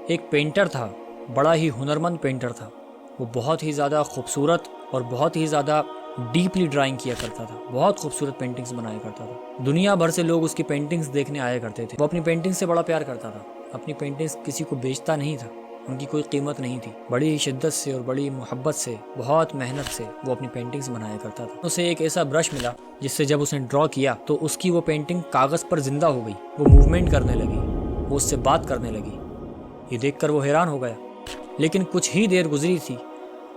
ایک پینٹر تھا، بڑا ہی ہنرمند پینٹر تھا۔ وہ بہت ہی زیادہ خوبصورت اور بہت ہی زیادہ ڈیپلی ڈرائنگ کیا کرتا تھا، بہت خوبصورت پینٹنگز بنایا کرتا تھا۔ دنیا بھر سے لوگ اس کی پینٹنگز دیکھنے آیا کرتے تھے۔ وہ اپنی پینٹنگ سے بڑا پیار کرتا تھا، اپنی پینٹنگز کسی کو بیچتا نہیں تھا، ان کی کوئی قیمت نہیں تھی۔ بڑی ہی شدت سے اور بڑی محبت سے، بہت محنت سے وہ اپنی پینٹنگز بنایا کرتا تھا۔ اسے ایک ایسا برش ملا جس سے جب اس نے ڈرا کیا تو اس کی وہ پینٹنگ کاغذ پر زندہ ہو گئی، وہ موومنٹ کرنے لگی، وہ اس سے بات کرنے لگی۔ یہ دیکھ کر وہ حیران ہو گیا، لیکن کچھ ہی دیر گزری تھی،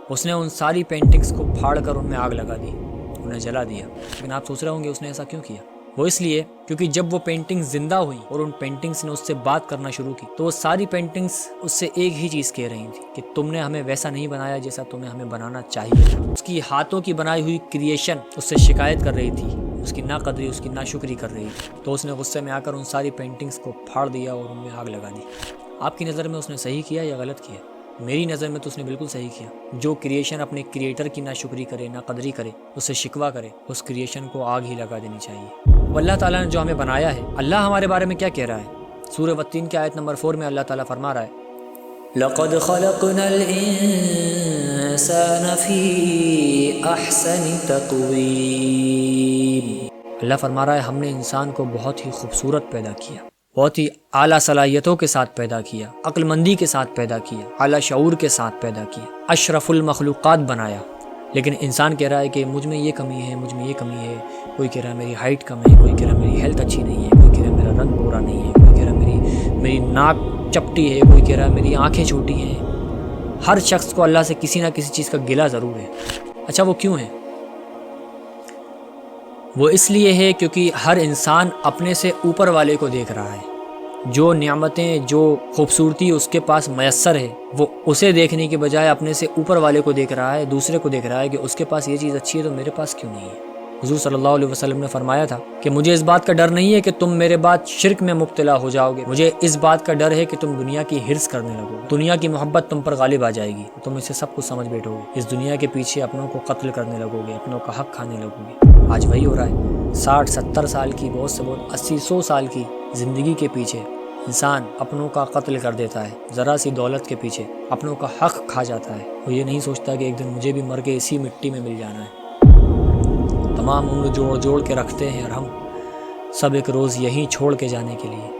اس نے ان ساری پینٹنگز کو پھاڑ کر ان میں آگ لگا دی، انہیں جلا دیا۔ لیکن آپ سوچ رہے ہوں گے اس نے ایسا کیوں کیا؟ وہ اس لیے کیونکہ جب وہ پینٹنگز زندہ ہوئیں اور ان پینٹنگز نے اس سے بات کرنا شروع کی تو وہ ساری پینٹنگز اس سے ایک ہی چیز کہہ رہی تھی کہ تم نے ہمیں ویسا نہیں بنایا جیسا تمہیں ہمیں بنانا چاہیے تھا۔ اس کی ہاتھوں کی بنائی ہوئی کریشن اس سے شکایت کر رہی تھی، اس کی ناقدری، اس کی ناشکری کر رہی تھی۔ تو اس نے غصے میں آ کر ان ساری پینٹنگز کو پھاڑ دیا اور ان میں آگ لگا دی۔ آپ کی نظر میں اس نے صحیح کیا یا غلط کیا؟ میری نظر میں تو اس نے بالکل صحیح کیا۔ جو کریشن اپنے کریٹر کی ناشکری کرے، ناقدری کرے، اس سے شکوہ کرے، اس کریشن کو آگ ہی لگا دینی چاہیے۔ وہ اللہ تعالیٰ نے جو ہمیں بنایا ہے، اللہ ہمارے بارے میں کیا کہہ رہا ہے؟ سورہ والتین کی آیت نمبر 4 میں اللہ تعالیٰ فرما رہا ہے لَقَدْ خَلَقْنَا الْإِنسَانَ فِي أَحْسَنِ تَقْوِيمٍ۔ اللہ فرما رہا ہے ہم نے انسان کو بہت ہی خوبصورت پیدا کیا، بہت ہی اعلیٰ صلاحیتوں کے ساتھ پیدا کیا، عقل مندی کے ساتھ پیدا کیا، اعلیٰ شعور کے ساتھ پیدا کیا، اشرف المخلوقات بنایا۔ لیکن انسان کہہ رہا ہے کہ مجھ میں یہ کمی ہے، مجھ میں یہ کمی ہے۔ کوئی کہہ رہا ہے میری ہائٹ کم ہے، کوئی کہہ رہا ہے میری ہیلتھ اچھی نہیں ہے، کوئی کہہ رہا ہے میرا رنگ گورا نہیں ہے، کوئی کہہ رہا ہے میری ناک چپٹی ہے، کوئی کہہ رہا ہے میری آنکھیں چھوٹی ہیں۔ ہر شخص کو اللہ سے کسی نہ کسی چیز کا گلہ ضرور ہے۔ اچھا وہ کیوں ہے؟ وہ اس لیے ہے کیونکہ ہر انسان اپنے سے اوپر والے کو دیکھ رہا ہے۔ جو نعمتیں، جو خوبصورتی اس کے پاس میسر ہے، وہ اسے دیکھنے کے بجائے اپنے سے اوپر والے کو دیکھ رہا ہے، دوسرے کو دیکھ رہا ہے کہ اس کے پاس یہ چیز اچھی ہے تو میرے پاس کیوں نہیں ہے۔ حضور صلی اللہ علیہ وسلم نے فرمایا تھا کہ مجھے اس بات کا ڈر نہیں ہے کہ تم میرے بعد شرک میں مبتلا ہو جاؤ گے، مجھے اس بات کا ڈر ہے کہ تم دنیا کی حرص کرنے لگو گے، دنیا کی محبت تم پر غالب آ جائے گی، تم اسے سب کچھ سمجھ بیٹھو گے، اس دنیا کے پیچھے اپنوں کو قتل کرنے لگو گے، اپنوں کا حق کھانے لگو گے۔ آج وہی ہو رہا ہے۔ 60-70 سال کی، بہت سے بہت 80-100 سال کی زندگی کے پیچھے انسان اپنوں کا قتل کر دیتا ہے، ذرا سی دولت کے پیچھے اپنوں کا حق کھا جاتا ہے۔ وہ یہ نہیں سوچتا کہ ایک دن مجھے بھی مر کے اسی مٹی میں مل جانا ہے۔ تمام عمر جوڑ جوڑ کے رکھتے ہیں اور ہم سب ایک روز یہیں چھوڑ کے جانے کے لیے۔